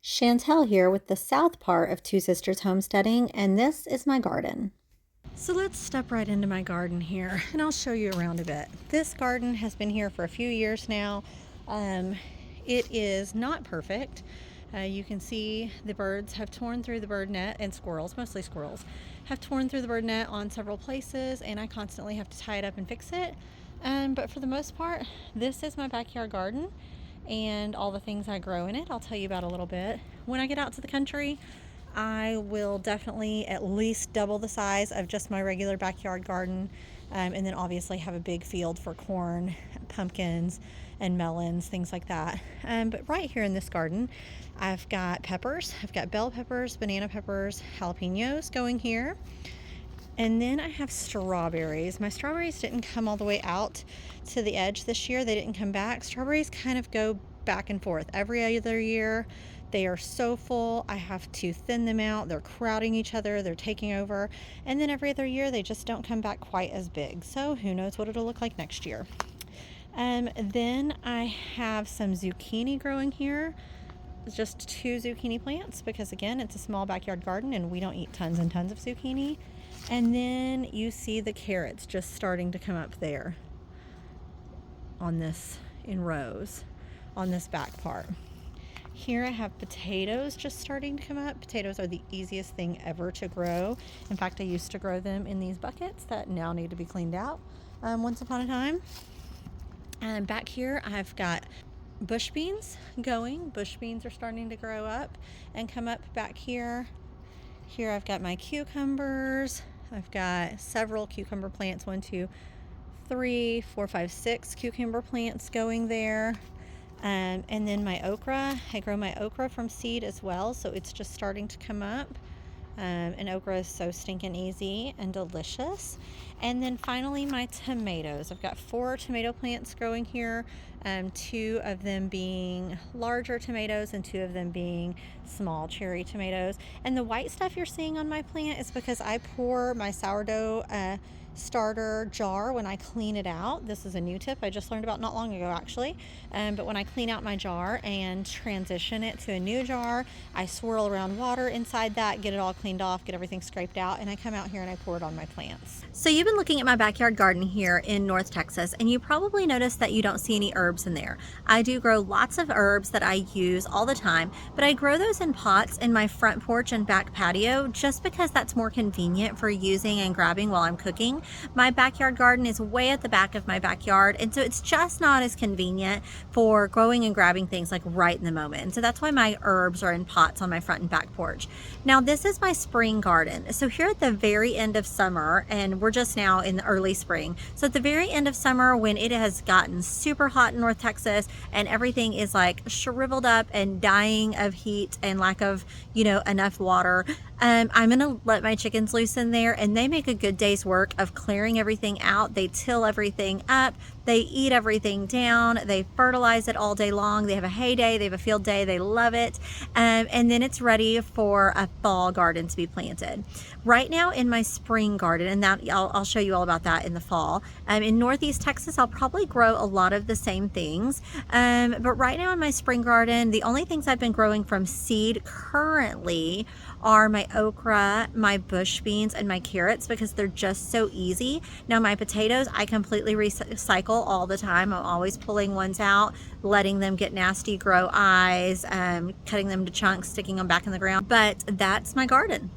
Chantel here with the south part of Two Sisters Homesteading, and this is my garden. So let's step right into my garden here, and I'll show you around a bit. This garden has been here for a few years now. It is not perfect. You can see the birds have torn through the bird net, and squirrels, mostly squirrels, have torn through the bird net on several places, and I constantly have to tie it up and fix it. But for the most part, this is my backyard garden and all the things I grow in it. I'll tell you about a little bit. When I get out to the country, I will definitely at least double the size of just my regular backyard garden, and then obviously have a big field for corn, pumpkins, and melons, things like that. But right here in this garden, I've got peppers. I've got bell peppers, banana peppers, jalapenos going here. And then I have strawberries. My strawberries didn't come all the way out to the edge this year. They didn't come back. Strawberries kind of go back and forth every other year. They are so full, I have to thin them out. They're crowding each other, they're taking over. And then every other year, they just don't come back quite as big. So who knows what it'll look like next year. Then I have some zucchini growing here. Just 2 zucchini plants because, again, it's a small backyard garden and we don't eat tons and tons of zucchini. And then you see the carrots just starting to come up there on this in rows on this back part. Here I have potatoes just starting to come up. Potatoes are the easiest thing ever to grow. In fact, I used to grow them in these buckets that now need to be cleaned out once upon a time. And back here I've got bush beans going. Bush beans are starting to grow up and come up back here. Here I've got my cucumbers. I've got several cucumber plants, 1, 2, 3, 4, 5, 6 cucumber plants going there. And then my okra, I grow my okra from seed as well, so it's just starting to come up. And okra is so stinking easy and delicious. And then finally my tomatoes. I've got 4 tomato plants growing here, 2 of them being larger tomatoes and 2 of them being small cherry tomatoes. And the white stuff you're seeing on my plant is because I pour my sourdough starter jar when I clean it out. This is a new tip I just learned about not long ago, actually. But when I clean out my jar and transition it to a new jar, I swirl around water inside that, get it all cleaned off, get everything scraped out, and I come out here and I pour it on my plants. So you've been looking at my backyard garden here in North Texas, and you probably noticed that you don't see any herbs in there. I do grow lots of herbs that I use all the time, but I grow those in pots in my front porch and back patio just because that's more convenient for using and grabbing while I'm cooking. My backyard garden is way at the back of my backyard, and so it's just not as convenient for growing and grabbing things like right in the moment. And so that's why my herbs are in pots on my front and back porch. Now this is my spring garden. So here at the very end of summer, and we're just now in the early spring. So at the very end of summer, when it has gotten super hot in North Texas and everything is like shriveled up and dying of heat and lack of, enough water, I'm gonna let my chickens loose in there, and they make a good day's work of clearing everything out. They till everything up, they eat everything down, they fertilize it all day long. They have a hay day, they have a field day, they love it. And then it's ready for a fall garden to be planted. Right now in my spring garden, and that I'll show you all about that in the fall. In Northeast Texas, I'll probably grow a lot of the same things. But right now in my spring garden, the only things I've been growing from seed currently are my okra, my bush beans, and my carrots because they're just so easy. Now my potatoes, I completely recycle all the time. I'm always pulling ones out, letting them get nasty, grow eyes, cutting them to chunks, sticking them back in the ground. But that's my garden.